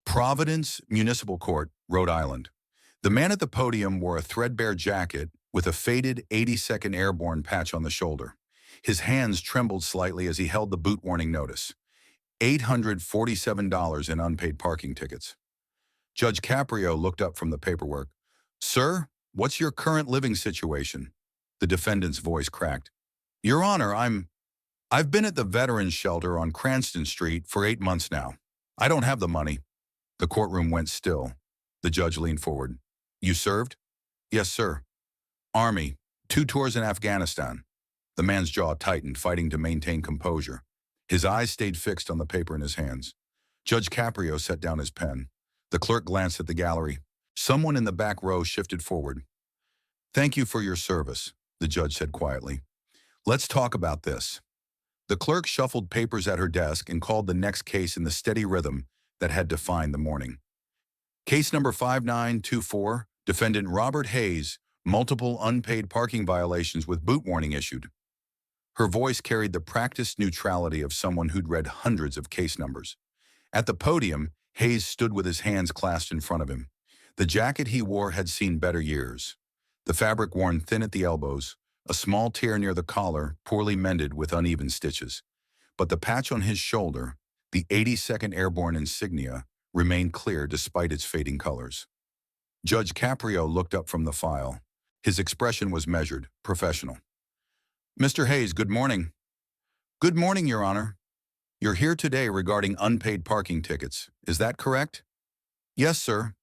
Providence Municipal Court, Rhode Island. The man at the podium wore a threadbare jacket with a faded 82nd Airborne patch on the shoulder. His hands trembled slightly as he held the boot warning notice. $847 in unpaid parking tickets. Judge Caprio looked up from the paperwork. "Sir, what's your current living situation?" The defendant's voice cracked. "Your Honor, I've been at the Veterans Shelter on Cranston Street for 8 months now. I don't have the money." The courtroom went still. The judge leaned forward. "You served?" "Yes, sir." "Army, 2 tours in Afghanistan." The man's jaw tightened, fighting to maintain composure. His eyes stayed fixed on the paper in his hands. Judge Caprio set down his pen. The clerk glanced at the gallery. Someone in the back row shifted forward. "Thank you for your service," the judge said quietly. "Let's talk about this." The clerk shuffled papers at her desk and called the next case in the steady rhythm that had defined the morning. Case number 5924, defendant Robert Hayes, multiple unpaid parking violations with boot warning issued. Her voice carried the practiced neutrality of someone who'd read hundreds of case numbers. At the podium, Hayes stood with his hands clasped in front of him. The jacket he wore had seen better years. The fabric worn thin at the elbows, a small tear near the collar, poorly mended with uneven stitches. But the patch on his shoulder, the 82nd Airborne insignia, remained clear despite its fading colors. Judge Caprio looked up from the file. His expression was measured, professional. "Mr. Hayes, good morning." "Good morning, Your Honor. You're here today regarding unpaid parking tickets. Is that correct?" "Yes, sir."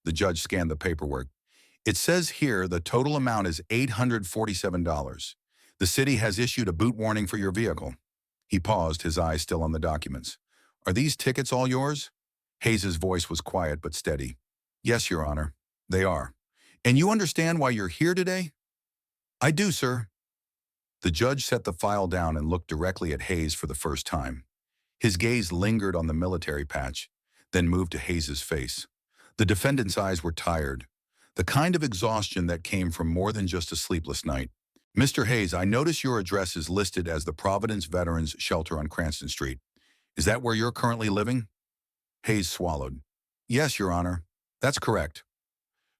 The judge scanned the paperwork. "It says here the total amount is $847. The city has issued a boot warning for your vehicle." He paused, his eyes still on the documents. "Are these tickets all yours?" Hayes's voice was quiet but steady. "Yes, Your Honor, they are." "And you understand why you're here today?" "I do, sir." The judge set the file down and looked directly at Hayes for the first time. His gaze lingered on the military patch, then moved to Hayes's face. The defendant's eyes were tired, the kind of exhaustion that came from more than just a sleepless night. "Mr. Hayes, I notice your address is listed as the Providence Veterans Shelter on Cranston Street. Is that where you're currently living?" Hayes swallowed. "Yes, Your Honor, that's correct."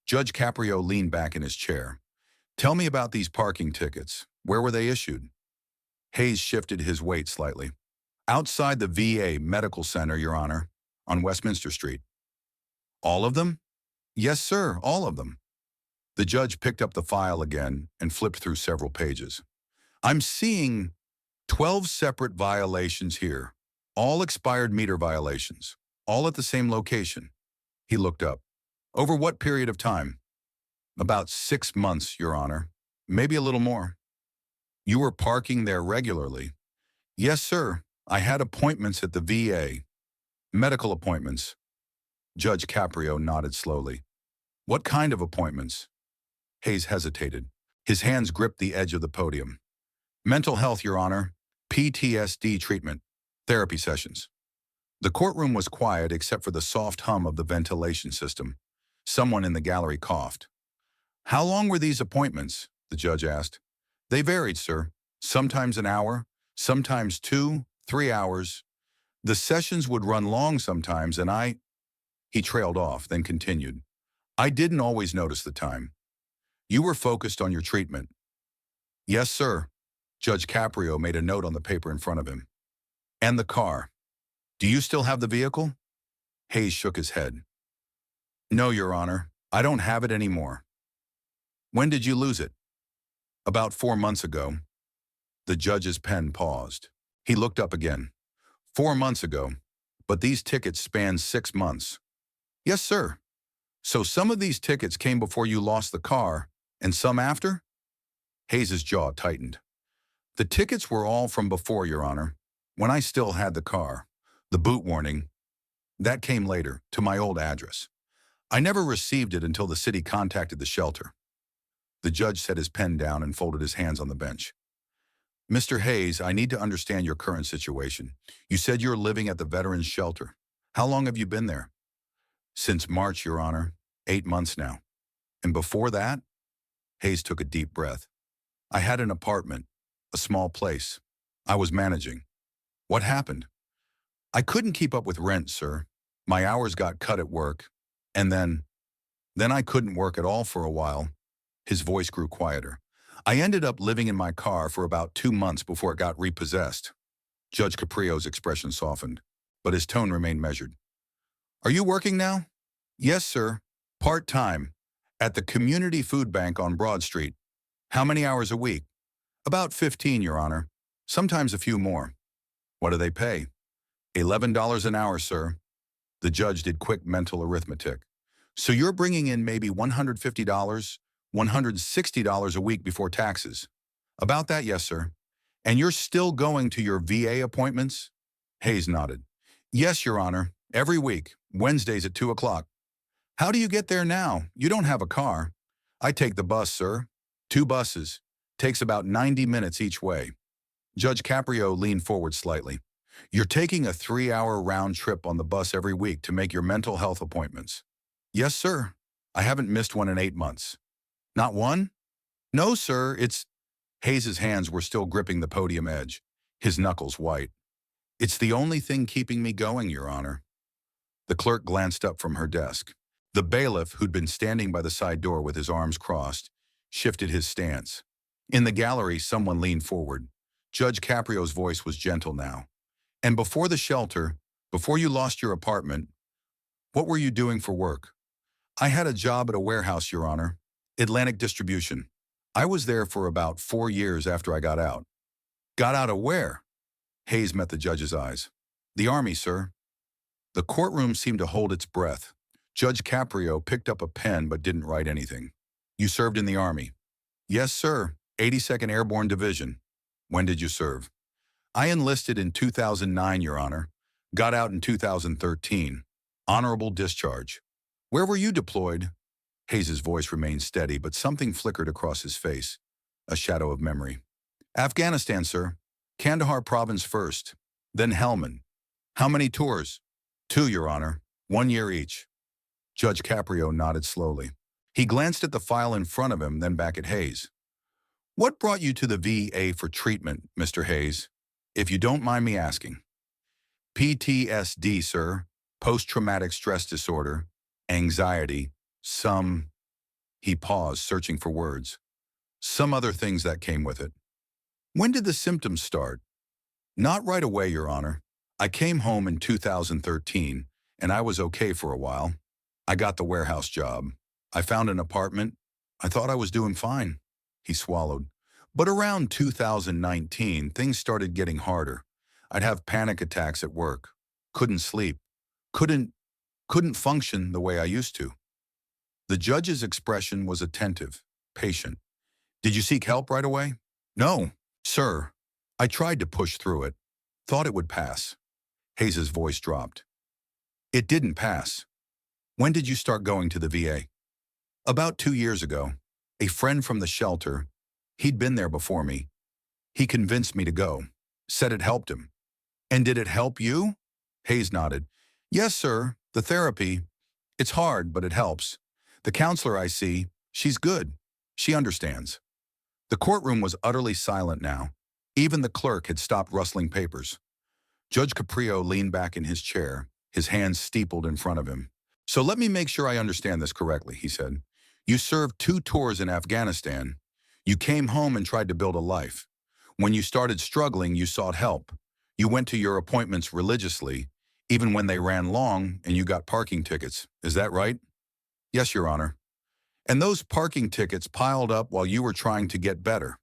Judge Caprio leaned back in his chair. "Tell me about these parking tickets. Where were they issued?" Hayes shifted his weight slightly. "Outside the VA Medical Center, Your Honor, on Westminster Street." "All of them?" "Yes, sir, all of them." The judge picked up the file again and flipped through several pages. "I'm seeing 12 separate violations here, all expired meter violations, all at the same location." He looked up. "Over what period of time?" "About 6 months, Your Honor. Maybe a little more." "You were parking there regularly?" "Yes, sir. I had appointments at the VA. Medical appointments." Judge Caprio nodded slowly. "What kind of appointments?" Hayes hesitated. His hands gripped the edge of the podium. "Mental health, Your Honor. PTSD treatment. Therapy sessions." The courtroom was quiet except for the soft hum of the ventilation system. Someone in the gallery coughed. "How long were these appointments?" the judge asked. "They varied, sir. Sometimes an hour, sometimes 2, 3 hours. The sessions would run long sometimes, and He trailed off, then continued. "I didn't always notice the time. You were focused on your treatment." "Yes, sir." Judge Caprio made a note on the paper in front of him. "And the car. Do you still have the vehicle?" Hayes shook his head. "No, Your Honor. I don't have it anymore." "When did you lose it?" "About 4 months ago." The judge's pen paused. He looked up again. 4 months ago. But these tickets span 6 months." "Yes, sir." "So some of these tickets came before you lost the car, and some after?" Hayes's jaw tightened. "The tickets were all from before, Your Honor, when I still had the car. The boot warning, that came later, to my old address. I never received it until the city contacted the shelter." The judge set his pen down and folded his hands on the bench. "Mr. Hayes, I need to understand your current situation. You said you're living at the Veterans Shelter. How long have you been there?" "Since March, Your Honor. 8 months now." "And before that?" Hayes took a deep breath. "I had an apartment, a small place. I was managing." "What happened?" "I couldn't keep up with rent, sir. My hours got cut at work, and then I couldn't work at all for a while. His voice grew quieter. I ended up living in my car for about 2 months before it got repossessed. Judge Caprio's expression softened, but his tone remained measured. Are you working now? Yes, sir. Part-time. At the Community Food Bank on Broad Street. How many hours a week? About 15, Your Honor. Sometimes a few more. What do they pay? $11 an hour, sir. The judge did quick mental arithmetic. So you're bringing in maybe $150, $160 a week before taxes. About that, yes, sir. And you're still going to your VA appointments? Hayes nodded. Yes, Your Honor. Every week, Wednesdays at 2 o'clock. How do you get there now? You don't have a car. I take the bus, sir. 2 buses. Takes about 90 minutes each way. Judge Caprio leaned forward slightly. You're taking a 3-hour round trip on the bus every week to make your mental health appointments. Yes, sir. I haven't missed one in 8 months. Not one? No, sir. Hayes's hands were still gripping the podium edge, his knuckles white. It's the only thing keeping me going, Your Honor. The clerk glanced up from her desk. The bailiff, who'd been standing by the side door with his arms crossed, shifted his stance. In the gallery, someone leaned forward. Judge Caprio's voice was gentle now. And before the shelter, before you lost your apartment, what were you doing for work? I had a job at a warehouse, Your Honor. Atlantic Distribution. I was there for about 4 years after I got out. Got out of where? Hayes met the judge's eyes. The Army, sir. The courtroom seemed to hold its breath. Judge Caprio picked up a pen but didn't write anything. You served in the Army? Yes, sir. 82nd Airborne Division. When did you serve? I enlisted in 2009, Your Honor. Got out in 2013. Honorable discharge. Where were you deployed? Hayes's voice remained steady, but something flickered across his face. A shadow of memory. Afghanistan, sir. Kandahar province first. Then Helmand. How many tours? 2, Your Honor. 1 year each. Judge Caprio nodded slowly. He glanced at the file in front of him, then back at Hayes. What brought you to the VA for treatment, Mr. Hayes? If you don't mind me asking. PTSD, sir. Post-traumatic stress disorder. Anxiety. He paused, searching for words. Some other things that came with it. When did the symptoms start? Not right away, Your Honor. I came home in 2013, and I was okay for a while. I got the warehouse job. I found an apartment. I thought I was doing fine. He swallowed. But around 2019, things started getting harder. I'd have panic attacks at work. Couldn't sleep. Couldn't function the way I used to. The judge's expression was attentive, patient. Did you seek help right away? No, sir. I tried to push through it. Thought it would pass. Hayes's voice dropped. It didn't pass. When did you start going to the VA? About 2 years ago. A friend from the shelter. He'd been there before me. He convinced me to go. Said it helped him. And did it help you? Hayes nodded. Yes, sir. The therapy. It's hard, but it helps. The counselor I see, she's good. She understands. The courtroom was utterly silent now. Even the clerk had stopped rustling papers. Judge Caprio leaned back in his chair, his hands steepled in front of him. So let me make sure I understand this correctly, he said. You served 2 tours in Afghanistan. You came home and tried to build a life. When you started struggling, you sought help. You went to your appointments religiously, even when they ran long and you got parking tickets. Is that right? Yes, Your Honor. And those parking tickets piled up while you were trying to get better.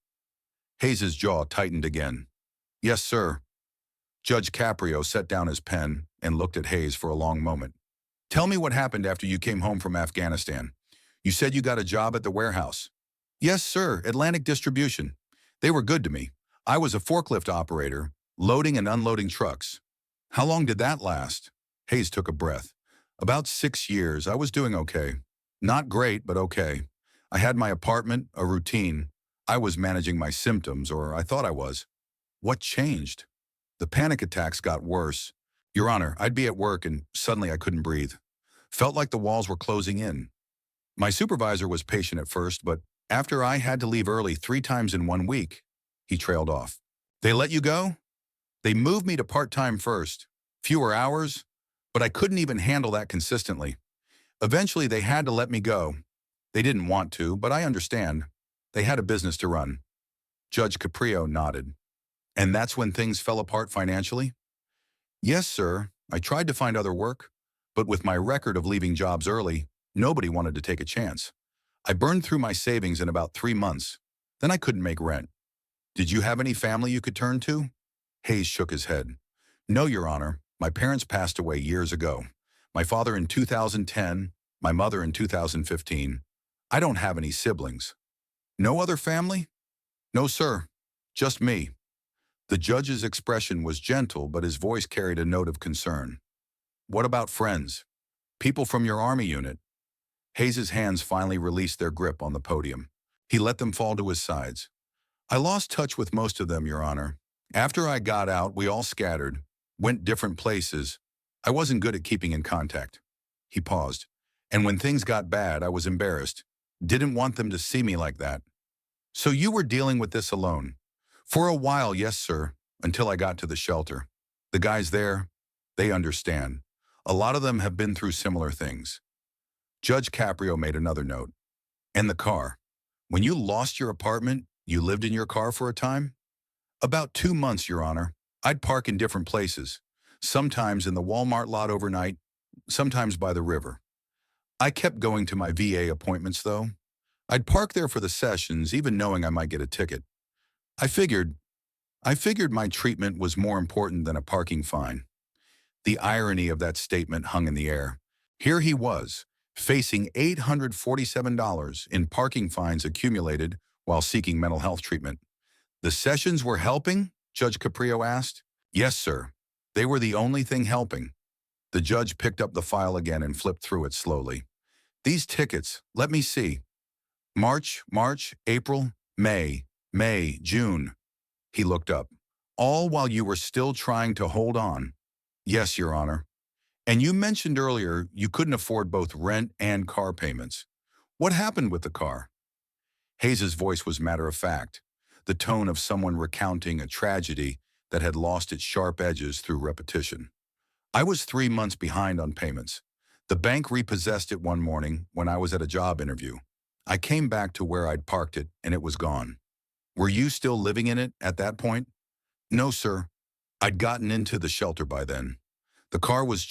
Hayes's jaw tightened again. Yes, sir. Judge Caprio set down his pen and looked at Hayes for a long moment. Tell me what happened after you came home from Afghanistan. You said you got a job at the warehouse. Yes, sir. Atlantic Distribution. They were good to me. I was a forklift operator, loading and unloading trucks. How long did that last? Hayes took a breath. About 6 years. I was doing okay. Not great, but okay. I had my apartment, a routine. I was managing my symptoms, or I thought I was. What changed? The panic attacks got worse. Your Honor, I'd be at work and suddenly I couldn't breathe. Felt like the walls were closing in. My supervisor was patient at first, but after I had to leave early 3 times in 1 week, he trailed off. They let you go? They moved me to part-time first. Fewer hours, but I couldn't even handle that consistently. Eventually, they had to let me go. They didn't want to, but I understand. They had a business to run. Judge Caprio nodded. And that's when things fell apart financially? Yes, sir. I tried to find other work, but with my record of leaving jobs early, nobody wanted to take a chance. I burned through my savings in about 3 months. Then I couldn't make rent. Did you have any family you could turn to? Hayes shook his head. No, Your Honor. My parents passed away years ago. My father in 2010, my mother in 2015. I don't have any siblings. No other family? No, sir. Just me. The judge's expression was gentle, but his voice carried a note of concern. What about friends? People from your Army unit? Hayes's hands finally released their grip on the podium. He let them fall to his sides. I lost touch with most of them, Your Honor. After I got out, we all scattered, went different places. I wasn't good at keeping in contact. He paused. And when things got bad, I was embarrassed. Didn't want them to see me like that. So you were dealing with this alone? For a while, yes, sir, until I got to the shelter. The guys there, they understand. A lot of them have been through similar things. Judge Caprio made another note. And the car. When you lost your apartment, you lived in your car for a time? About 2 months, Your Honor. I'd park in different places. Sometimes in the Walmart lot overnight, sometimes by the river. I kept going to my VA appointments, though. I'd park there for the sessions, even knowing I might get a ticket. I figured my treatment was more important than a parking fine. The irony of that statement hung in the air. Here he was, facing $847 in parking fines accumulated while seeking mental health treatment. The sessions were helping? Judge Caprio asked. Yes, sir. They were the only thing helping. The judge picked up the file again and flipped through it slowly. These tickets, let me see. March, April, May, June. He looked up. All while you were still trying to hold on. Yes, Your Honor. And you mentioned earlier you couldn't afford both rent and car payments. What happened with the car? Hayes's voice was matter-of-fact, the tone of someone recounting a tragedy that had lost its sharp edges through repetition. I was 3 months behind on payments. The bank repossessed it one morning when I was at a job interview. I came back to where I'd parked it and it was gone. Were you still living in it at that point? No, sir. I'd gotten into the shelter by then. The car was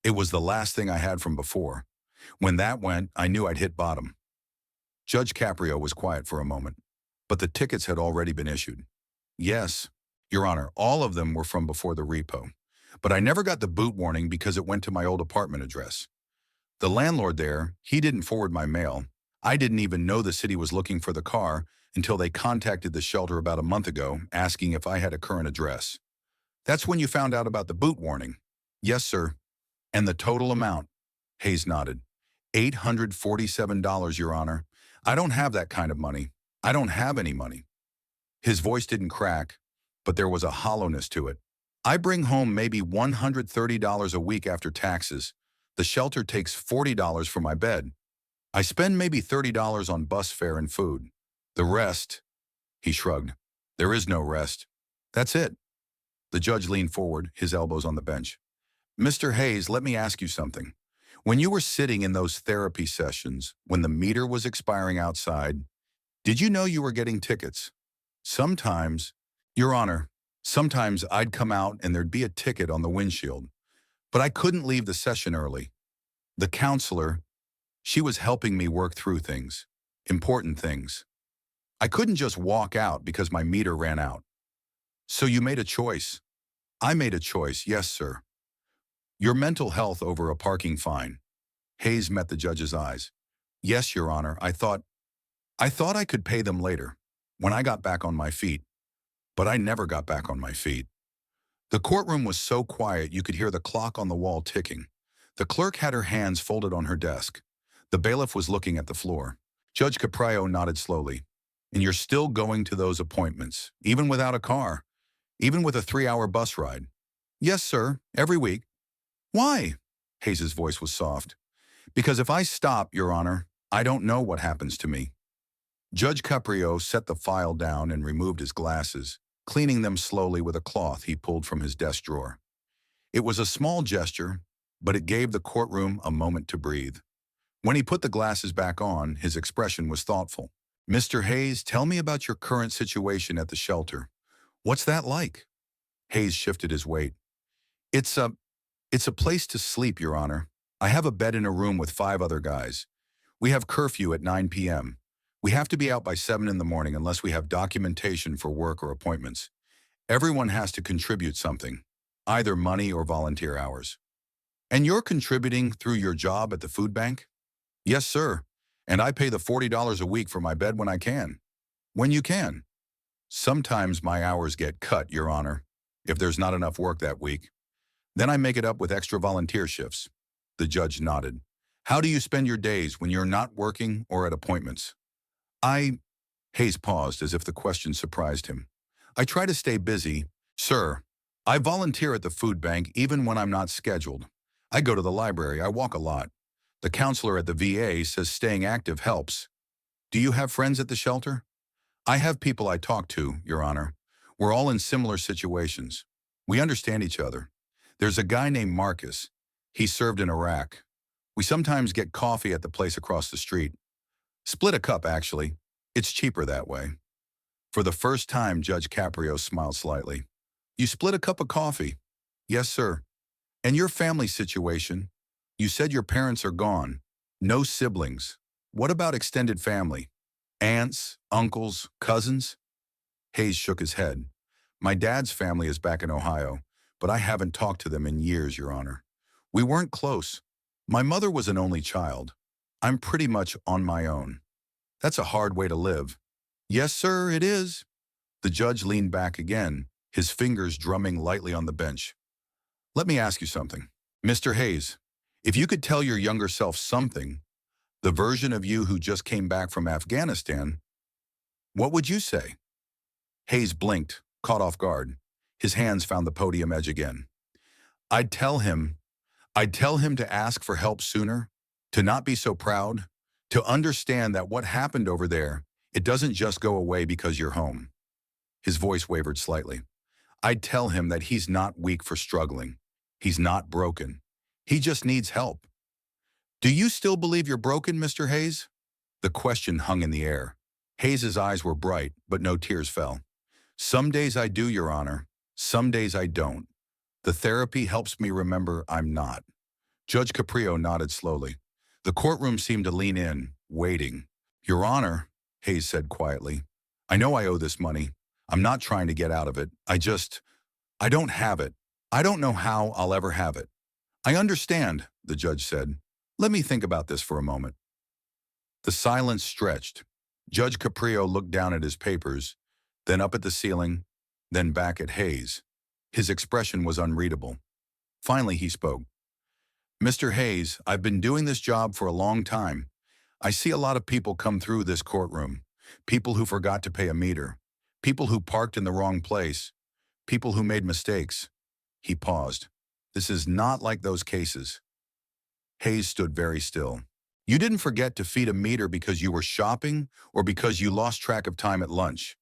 it was the last thing I had from before. When that went, I knew I'd hit bottom. Judge Caprio was quiet for a moment, but the tickets had already been issued. Yes, Your Honor, all of them were from before the repo. But I never got the boot warning because it went to my old apartment address. The landlord there, he didn't forward my mail. I didn't even know the city was looking for the car until they contacted the shelter about a month ago asking if I had a current address. That's when you found out about the boot warning. Yes, sir. And the total amount? Hayes nodded. $847, Your Honor. I don't have that kind of money. I don't have any money. His voice didn't crack, but there was a hollowness to it. I bring home maybe $130 a week after taxes. The shelter takes $40 for my bed. I spend maybe $30 on bus fare and food. The rest, he shrugged. There is no rest. That's it. The judge leaned forward, his elbows on the bench. Mr. Hayes, let me ask you something. When you were sitting in those therapy sessions, when the meter was expiring outside, did you know you were getting tickets? Sometimes, Your Honor, sometimes I'd come out and there'd be a ticket on the windshield. But I couldn't leave the session early. The counselor, she was helping me work through things, important things. I couldn't just walk out because my meter ran out. So you made a choice. I made a choice, yes, sir. Your mental health over a parking fine. Hayes met the judge's eyes. Yes, Your Honor, I thought I could pay them later, when I got back on my feet. But I never got back on my feet. The courtroom was so quiet you could hear the clock on the wall ticking. The clerk had her hands folded on her desk. The bailiff was looking at the floor. Judge Caprio nodded slowly. And you're still going to those appointments, even without a car, even with a 3-hour bus ride? Yes, sir, every week. Why? Hayes's voice was soft. Because if I stop, Your Honor, I don't know what happens to me. Judge Caprio set the file down and removed his glasses, cleaning them slowly with a cloth he pulled from his desk drawer. It was a small gesture, but it gave the courtroom a moment to breathe. When he put the glasses back on, his expression was thoughtful. Mr. Hayes, tell me about your current situation at the shelter. What's that like? Hayes shifted his weight. It's a, it's a place to sleep, Your Honor. I have a bed in a room with 5 other guys. We have curfew at 9 p.m. We have to be out by 7 in the morning unless we have documentation for work or appointments. Everyone has to contribute something, either money or volunteer hours. And you're contributing through your job at the food bank? Yes, sir. And I pay the $40 a week for my bed when I can. When you can. Sometimes my hours get cut, Your Honor, if there's not enough work that week. Then I make it up with extra volunteer shifts. The judge nodded. How do you spend your days when you're not working or at appointments? Hayes paused as if the question surprised him. I try to stay busy. Sir, I volunteer at the food bank even when I'm not scheduled. I go to the library. I walk a lot. The counselor at the VA says staying active helps. Do you have friends at the shelter? I have people I talk to, Your Honor. We're all in similar situations. We understand each other. There's a guy named Marcus. He served in Iraq. We sometimes get coffee at the place across the street. Split a cup, actually. It's cheaper that way. For the first time, Judge Caprio smiled slightly. You split a cup of coffee? Yes, sir. And your family situation? You said your parents are gone. No siblings. What about extended family? Aunts, uncles, cousins? Hayes shook his head. My dad's family is back in Ohio, but I haven't talked to them in years, Your Honor. We weren't close. My mother was an only child. I'm pretty much on my own. That's a hard way to live. Yes, sir, it is. The judge leaned back again, his fingers drumming lightly on the bench. Let me ask you something. Mr. Hayes, if you could tell your younger self something, the version of you who just came back from Afghanistan, what would you say? Hayes blinked, caught off guard. His hands found the podium edge again. I'd tell him to ask for help sooner, to not be so proud, to understand that what happened over there, it doesn't just go away because you're home. His voice wavered slightly. I'd tell him that he's not weak for struggling. He's not broken. He just needs help. Do you still believe you're broken, Mr. Hayes? The question hung in the air. Hayes's eyes were bright, but no tears fell. Some days I do, Your Honor. Some days I don't. The therapy helps me remember I'm not. Judge Caprio nodded slowly. The courtroom seemed to lean in, waiting. Your Honor, Hayes said quietly, I know I owe this money. I'm not trying to get out of it. I don't have it. I don't know how I'll ever have it. I understand, the judge said. Let me think about this for a moment. The silence stretched. Judge Caprio looked down at his papers, then up at the ceiling, then back at Hayes. His expression was unreadable. Finally, he spoke. Mr. Hayes, I've been doing this job for a long time. I see a lot of people come through this courtroom. People who forgot to pay a meter. People who parked in the wrong place. People who made mistakes. He paused. This is not like those cases. Hayes stood very still. You didn't forget to feed a meter because you were shopping or because you lost track of time at lunch.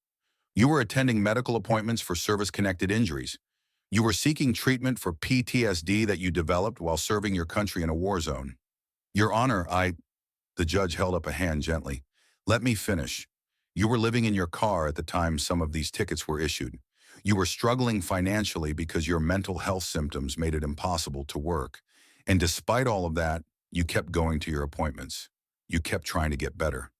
You were attending medical appointments for service-connected injuries. You were seeking treatment for PTSD that you developed while serving your country in a war zone. Your Honor, the judge held up a hand gently. Let me finish. You were living in your car at the time some of these tickets were issued. You were struggling financially because your mental health symptoms made it impossible to work. And despite all of that, you kept going to your appointments. You kept trying to get better.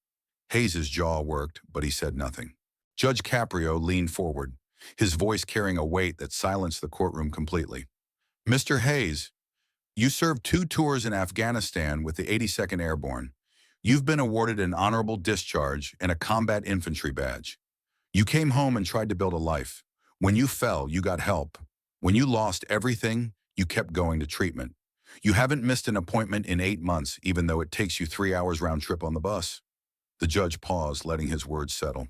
Hayes's jaw worked, but he said nothing. Judge Caprio leaned forward, his voice carrying a weight that silenced the courtroom completely. Mr. Hayes, you served 2 tours in Afghanistan with the 82nd Airborne. You've been awarded an honorable discharge and a combat infantry badge. You came home and tried to build a life. When you fell, you got help. When you lost everything, you kept going to treatment. You haven't missed an appointment in 8 months, even though it takes you 3 hours round trip on the bus. The judge paused, letting his words settle.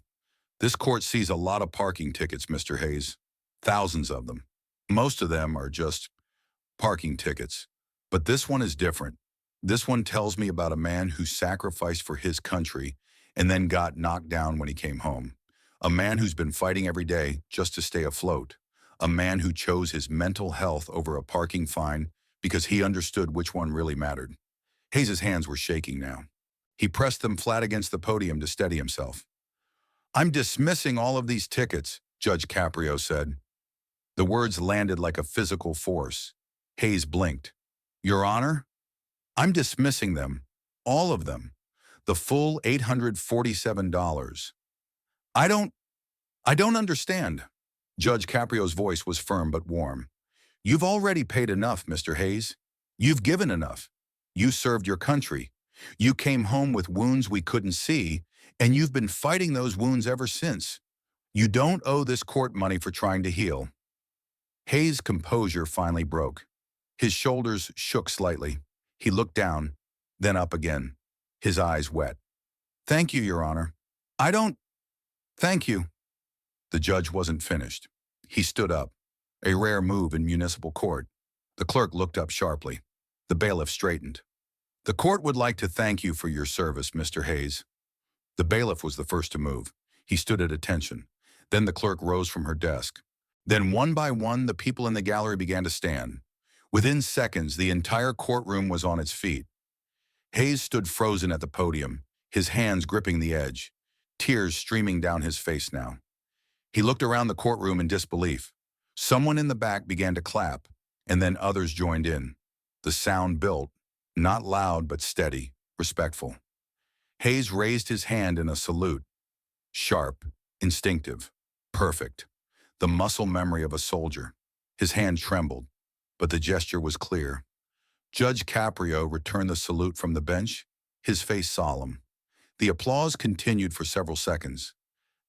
This court sees a lot of parking tickets, Mr. Hayes. Thousands of them. Most of them are just parking tickets. But this one is different. This one tells me about a man who sacrificed for his country and then got knocked down when he came home. A man who's been fighting every day just to stay afloat. A man who chose his mental health over a parking fine because he understood which one really mattered. Hayes's hands were shaking now. He pressed them flat against the podium to steady himself. "I'm dismissing all of these tickets," Judge Caprio said. The words landed like a physical force. Hayes blinked. "Your Honor, I'm dismissing them. All of them. The full $847. I don't understand." Judge Caprio's voice was firm but warm. "You've already paid enough, Mr. Hayes. You've given enough. You served your country. You came home with wounds we couldn't see, and you've been fighting those wounds ever since. You don't owe this court money for trying to heal." Hayes' composure finally broke. His shoulders shook slightly. He looked down, then up again, his eyes wet. "Thank you, Your Honor. I don't... Thank you." The judge wasn't finished. He stood up, a rare move in municipal court. The clerk looked up sharply. The bailiff straightened. "The court would like to thank you for your service, Mr. Hayes." The bailiff was the first to move. He stood at attention. Then the clerk rose from her desk. Then one by one, the people in the gallery began to stand. Within seconds, the entire courtroom was on its feet. Hayes stood frozen at the podium, his hands gripping the edge, tears streaming down his face now. He looked around the courtroom in disbelief. Someone in the back began to clap, and then others joined in. The sound built, not loud but steady, respectful. Hayes raised his hand in a salute. Sharp, instinctive, perfect. The muscle memory of a soldier. His hand trembled, but the gesture was clear. Judge Caprio returned the salute from the bench, his face solemn. The applause continued for several seconds,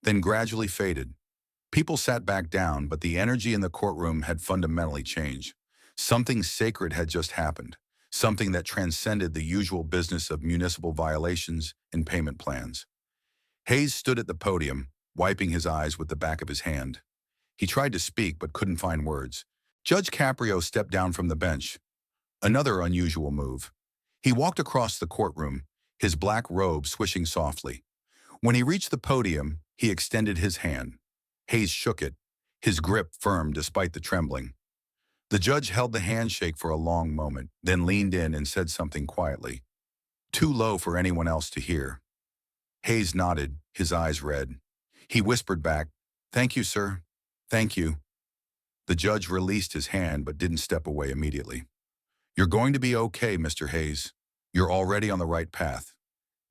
then gradually faded. People sat back down, but the energy in the courtroom had fundamentally changed. Something sacred had just happened, something that transcended the usual business of municipal violations and payment plans. Hayes stood at the podium, wiping his eyes with the back of his hand. He tried to speak but couldn't find words. Judge Caprio stepped down from the bench. Another unusual move. He walked across the courtroom, his black robe swishing softly. When he reached the podium, he extended his hand. Hayes shook it, his grip firm despite the trembling. The judge held the handshake for a long moment, then leaned in and said something quietly, too low for anyone else to hear. Hayes nodded, his eyes red. He whispered back, "Thank you, sir. Thank you." The judge released his hand but didn't step away immediately. "You're going to be okay, Mr. Hayes. You're already on the right path.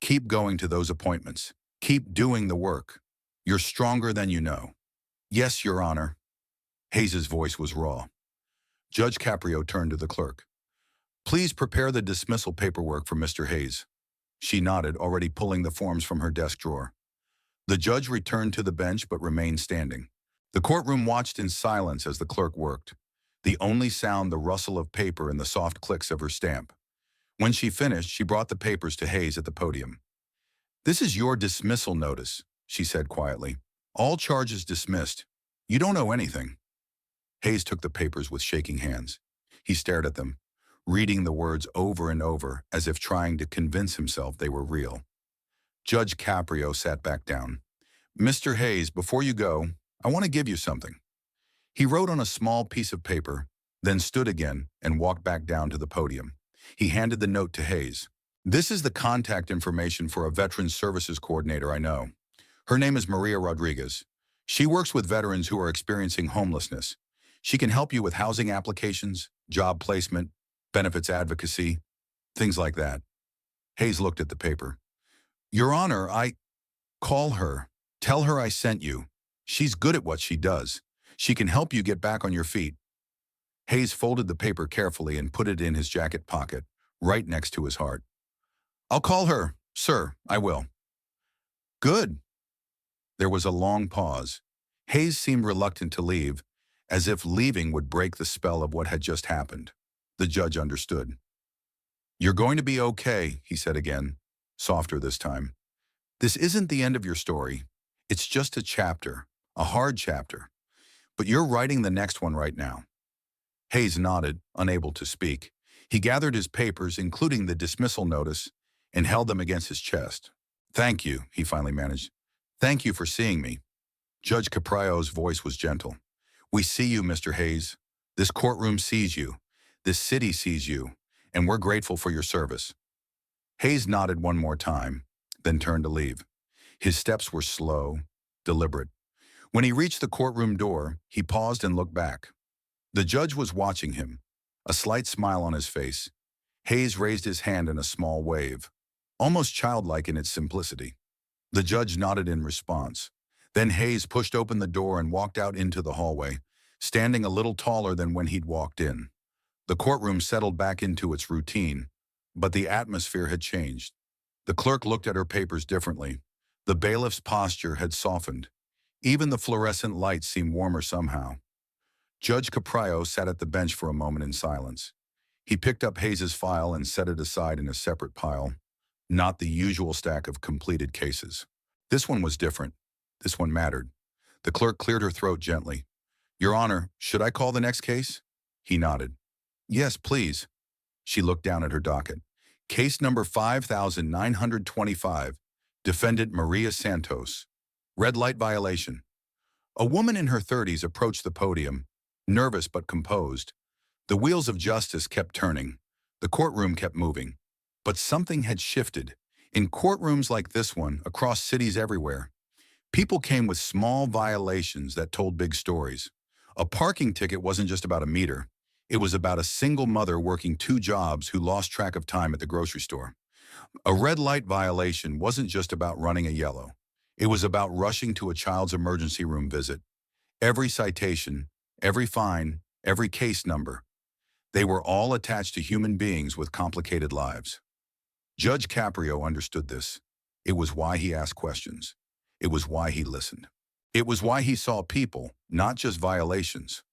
Keep going to those appointments. Keep doing the work. You're stronger than you know." "Yes, Your Honor." Hayes's voice was raw. Judge Caprio turned to the clerk. "Please prepare the dismissal paperwork for Mr. Hayes." She nodded, already pulling the forms from her desk drawer. The judge returned to the bench but remained standing. The courtroom watched in silence as the clerk worked, the only sound the rustle of paper and the soft clicks of her stamp. When she finished, she brought the papers to Hayes at the podium. "This is your dismissal notice," she said quietly. "All charges dismissed. You don't owe anything." Hayes took the papers with shaking hands. He stared at them, reading the words over and over as if trying to convince himself they were real. Judge Caprio sat back down. "Mr. Hayes, before you go, I want to give you something." He wrote on a small piece of paper, then stood again and walked back down to the podium. He handed the note to Hayes. "This is the contact information for a Veterans Services Coordinator I know. Her name is Maria Rodriguez. She works with veterans who are experiencing homelessness. She can help you with housing applications, job placement, benefits advocacy, things like that." Hayes looked at the paper. "Your Honor, Call her. Tell her I sent you. She's good at what she does. She can help you get back on your feet." Hayes folded the paper carefully and put it in his jacket pocket, right next to his heart. "I'll call her, sir, I will." "Good." There was a long pause. Hayes seemed reluctant to leave, as if leaving would break the spell of what had just happened. The judge understood. "You're going to be okay," he said again, softer this time. "This isn't the end of your story. It's just a chapter, a hard chapter. But you're writing the next one right now." Hayes nodded, unable to speak. He gathered his papers, including the dismissal notice, and held them against his chest. "Thank you," he finally managed. "Thank you for seeing me." Judge Caprio's voice was gentle. We see you, Mr. Hayes. This courtroom sees you. This city sees you. And we're grateful for your service. Hayes nodded one more time, then turned to leave. His steps were slow, deliberate. When he reached the courtroom door, he paused and looked back. The judge was watching him, a slight smile on his face. Hayes raised his hand in a small wave, almost childlike in its simplicity. The judge nodded in response. Then Hayes pushed open the door and walked out into the hallway, standing a little taller than when he'd walked in. The courtroom settled back into its routine, but the atmosphere had changed. The clerk looked at her papers differently. The bailiff's posture had softened. Even the fluorescent lights seemed warmer somehow. Judge Caprio sat at the bench for a moment in silence. He picked up Hayes's file and set it aside in a separate pile, not the usual stack of completed cases. This one was different. This one mattered. The clerk cleared her throat gently. Your Honor, should I call the next case? He nodded. Yes, please. She looked down at her docket. Case number 5925, defendant Maria Santos. Red light violation. A woman in her 30s approached the podium, nervous but composed. The wheels of justice kept turning. The courtroom kept moving. But something had shifted. In courtrooms like this one, across cities everywhere, people came with small violations that told big stories. A parking ticket wasn't just about a meter. It was about a single mother working 2 jobs who lost track of time at the grocery store. A red light violation wasn't just about running a yellow. It was about rushing to a child's emergency room visit. Every citation, every fine, every case number, they were all attached to human beings with complicated lives. Judge Caprio understood this. It was why he asked questions. It was why he listened. It was why he saw people, not just violations.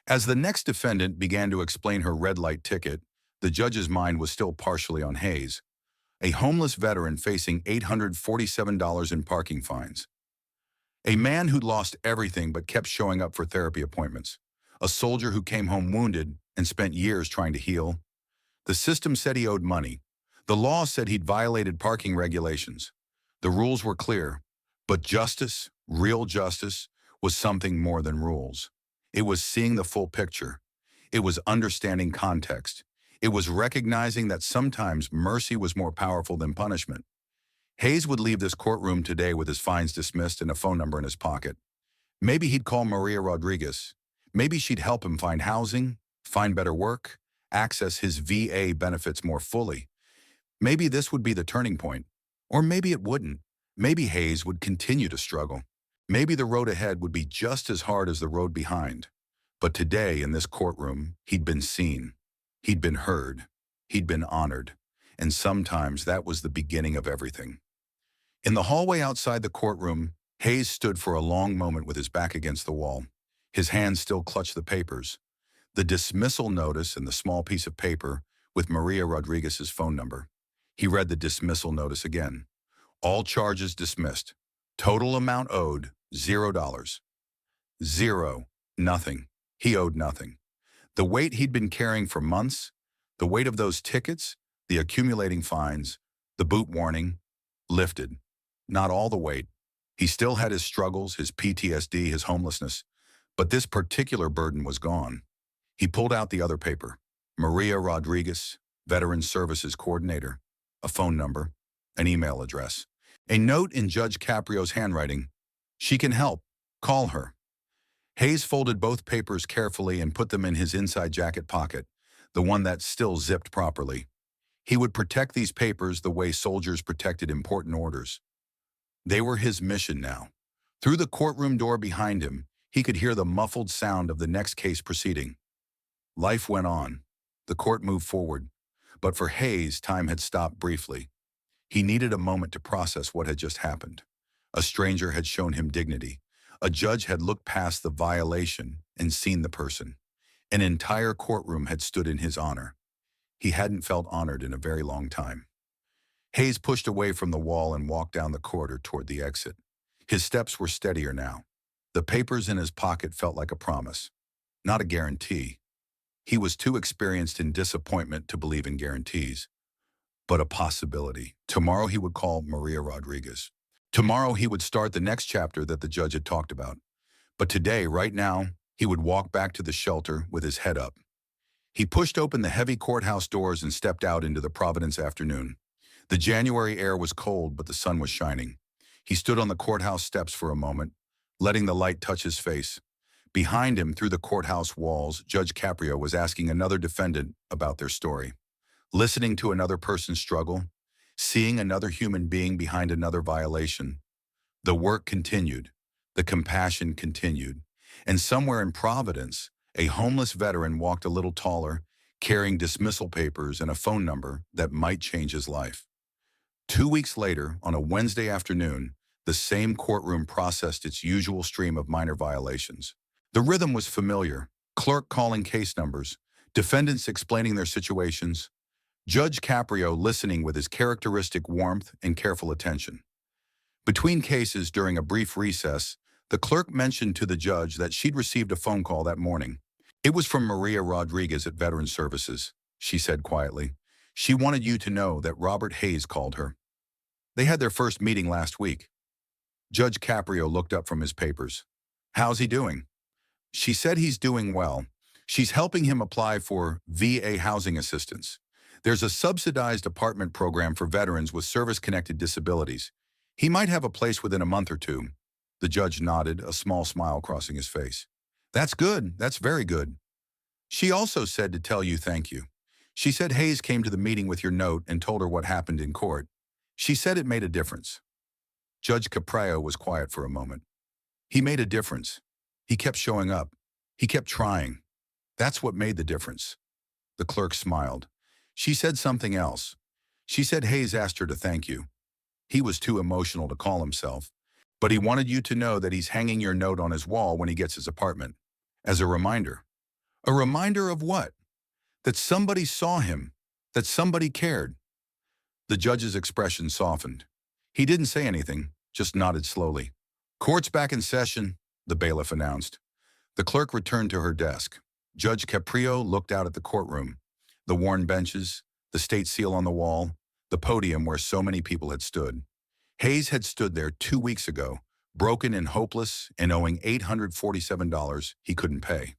As the next defendant began to explain her red light ticket, the judge's mind was still partially on Hayes, a homeless veteran facing $847 in parking fines. A man who'd lost everything but kept showing up for therapy appointments. A soldier who came home wounded and spent years trying to heal. The system said he owed money. The law said he'd violated parking regulations. The rules were clear, but justice, real justice, was something more than rules. It was seeing the full picture. It was understanding context. It was recognizing that sometimes mercy was more powerful than punishment. Hayes would leave this courtroom today with his fines dismissed and a phone number in his pocket. Maybe he'd call Maria Rodriguez. Maybe she'd help him find housing, find better work, access his VA benefits more fully. Maybe this would be the turning point. Or maybe it wouldn't. Maybe Hayes would continue to struggle. Maybe the road ahead would be just as hard as the road behind. But today, in this courtroom, he'd been seen. He'd been heard. He'd been honored. And sometimes that was the beginning of everything. In the hallway outside the courtroom, Hayes stood for a long moment with his back against the wall. His hands still clutched the papers. The dismissal notice and the small piece of paper with Maria Rodriguez's phone number. He read the dismissal notice again. All charges dismissed. Total amount owed, $0. Zero. Nothing. He owed nothing. The weight he'd been carrying for months, the weight of those tickets, the accumulating fines, the boot warning, lifted. Not all the weight. He still had his struggles, his PTSD, his homelessness, but this particular burden was gone. He pulled out the other paper. Maria Rodriguez, Veteran Services Coordinator, a phone number, an email address, a note in Judge Caprio's handwriting. She can help. Call her. Hayes folded both papers carefully and put them in his inside jacket pocket, the one that still zipped properly. He would protect these papers the way soldiers protected important orders. They were his mission now. Through the courtroom door behind him, he could hear the muffled sound of the next case proceeding. Life went on. The court moved forward. But for Hayes, time had stopped briefly. He needed a moment to process what had just happened. A stranger had shown him dignity. A judge had looked past the violation and seen the person. An entire courtroom had stood in his honor. He hadn't felt honored in a very long time. Hayes pushed away from the wall and walked down the corridor toward the exit. His steps were steadier now. The papers in his pocket felt like a promise, not a guarantee. He was too experienced in disappointment to believe in guarantees, but a possibility. Tomorrow he would call Maria Rodriguez. Tomorrow he would start the next chapter that the judge had talked about. But today, right now, He would walk back to the shelter with his head up. He pushed open the heavy courthouse doors and stepped out into the Providence afternoon. The January air was cold, but the sun was shining. He stood on the courthouse steps for a moment, letting the light touch his face. Behind him, through the courthouse walls, Judge Caprio was asking another defendant about their story. Listening to another person's struggle, seeing another human being behind another violation. The work continued. The compassion continued. And somewhere in Providence, a homeless veteran walked a little taller, carrying dismissal papers and a phone number that might change his life. 2 weeks later, on a Wednesday afternoon, the same courtroom processed its usual stream of minor violations. The rhythm was familiar: clerk calling case numbers, defendants explaining their situations, Judge Caprio listening with his characteristic warmth and careful attention. Between cases, during a brief recess, the clerk mentioned to the judge that she'd received a phone call that morning. It was from Maria Rodriguez at Veterans Services, she said quietly. She wanted you to know that Robert Hayes called her. They had their first meeting last week. Judge Caprio looked up from his papers. How's he doing? She said he's doing well. She's helping him apply for VA housing assistance. There's a subsidized apartment program for veterans with service-connected disabilities. He might have a place within a month or two. The judge nodded, a small smile crossing his face. That's good. That's very good. She also said to tell you thank you. She said Hayes came to the meeting with your note and told her what happened in court. She said it made a difference. Judge Caprio was quiet for a moment. He made a difference. He kept showing up. He kept trying. That's what made the difference. The clerk smiled. She said something else. She said Hayes asked her to thank you. He was too emotional to call himself, but he wanted you to know that he's hanging your note on his wall when he gets his apartment. As a reminder. A reminder of what? That somebody saw him, that somebody cared. The judge's expression softened. He didn't say anything, just nodded slowly. Court's back in session, the bailiff announced. The clerk returned to her desk. Judge Caprio looked out at the courtroom, the worn benches, the state seal on the wall, the podium where so many people had stood. Hayes had stood there 2 weeks ago, broken and hopeless and owing $847 he couldn't pay.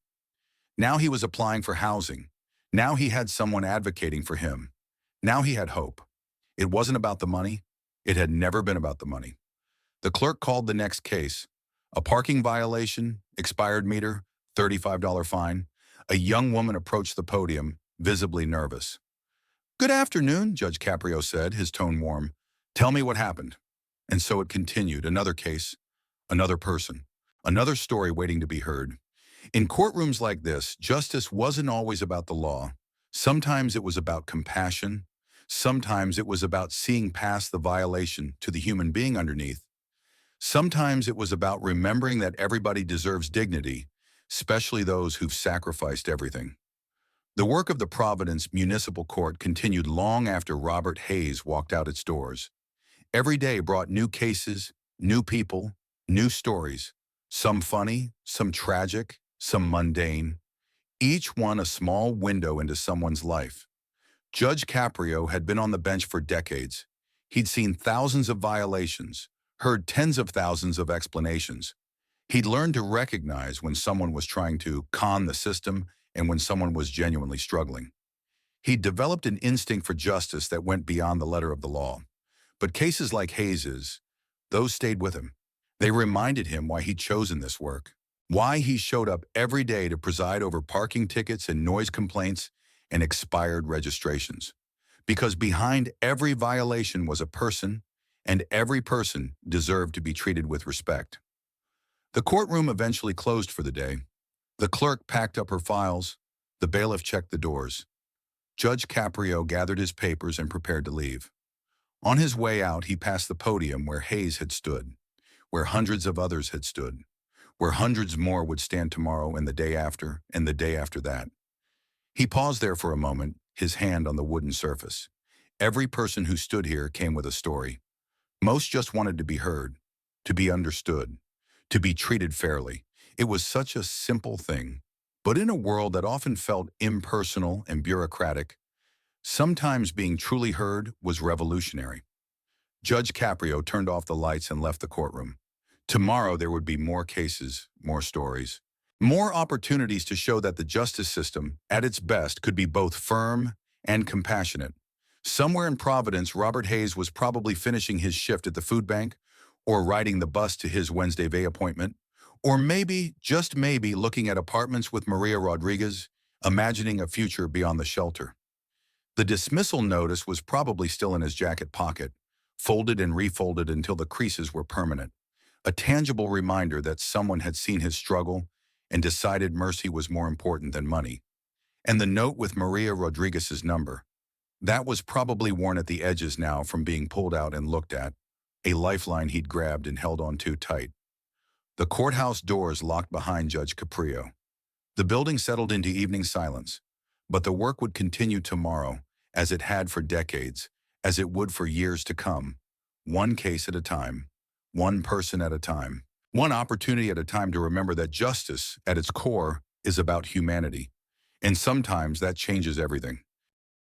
Now he was applying for housing. Now he had someone advocating for him. Now he had hope. It wasn't about the money. It had never been about the money. The clerk called the next case. A parking violation, expired meter, $35 fine. A young woman approached the podium, visibly nervous. Good afternoon, Judge Caprio said, his tone warm. Tell me what happened. And so it continued. Another case, another person, another story waiting to be heard. In courtrooms like this, justice wasn't always about the law. Sometimes it was about compassion. Sometimes it was about seeing past the violation to the human being underneath. Sometimes it was about remembering that everybody deserves dignity, especially those who've sacrificed everything. The work of the Providence Municipal Court continued long after Robert Hayes walked out its doors. Every day brought new cases, new people, new stories, some funny, some tragic, some mundane, each one a small window into someone's life. Judge Caprio had been on the bench for decades. He'd seen thousands of violations, heard tens of thousands of explanations. He'd learned to recognize when someone was trying to con the system and when someone was genuinely struggling. He'd developed an instinct for justice that went beyond the letter of the law. But cases like Hayes's, those stayed with him. They reminded him why he'd chosen this work, why he showed up every day to preside over parking tickets and noise complaints and expired registrations. Because behind every violation was a person, and every person deserved to be treated with respect. The courtroom eventually closed for the day. The clerk packed up her files. The bailiff checked the doors. Judge Caprio gathered his papers and prepared to leave. On his way out, he passed the podium where Hayes had stood, where hundreds of others had stood, where hundreds more would stand tomorrow and the day after and the day after that. He paused there for a moment, his hand on the wooden surface. Every person who stood here came with a story. Most just wanted to be heard, to be understood, to be treated fairly. It was such a simple thing. But in a world that often felt impersonal and bureaucratic, sometimes being truly heard was revolutionary. Judge Caprio turned off the lights and left the courtroom. Tomorrow there would be more cases, more stories. More opportunities to show that the justice system, at its best, could be both firm and compassionate. Somewhere in Providence, Robert Hayes was probably finishing his shift at the food bank, or riding the bus to his Wednesday Bay appointment, or maybe, just maybe, looking at apartments with Maria Rodriguez, imagining a future beyond the shelter. The dismissal notice was probably still in his jacket pocket, folded and refolded until the creases were permanent, a tangible reminder that someone had seen his struggle and decided mercy was more important than money. And the note with Maria Rodriguez's number, that was probably worn at the edges now from being pulled out and looked at, a lifeline he'd grabbed and held on too tight. The courthouse doors locked behind Judge Caprio. The building settled into evening silence, but the work would continue tomorrow, as it had for decades, as it would for years to come, one case at a time, one person at a time, one opportunity at a time to remember that justice, at its core, is about humanity. And sometimes that changes everything.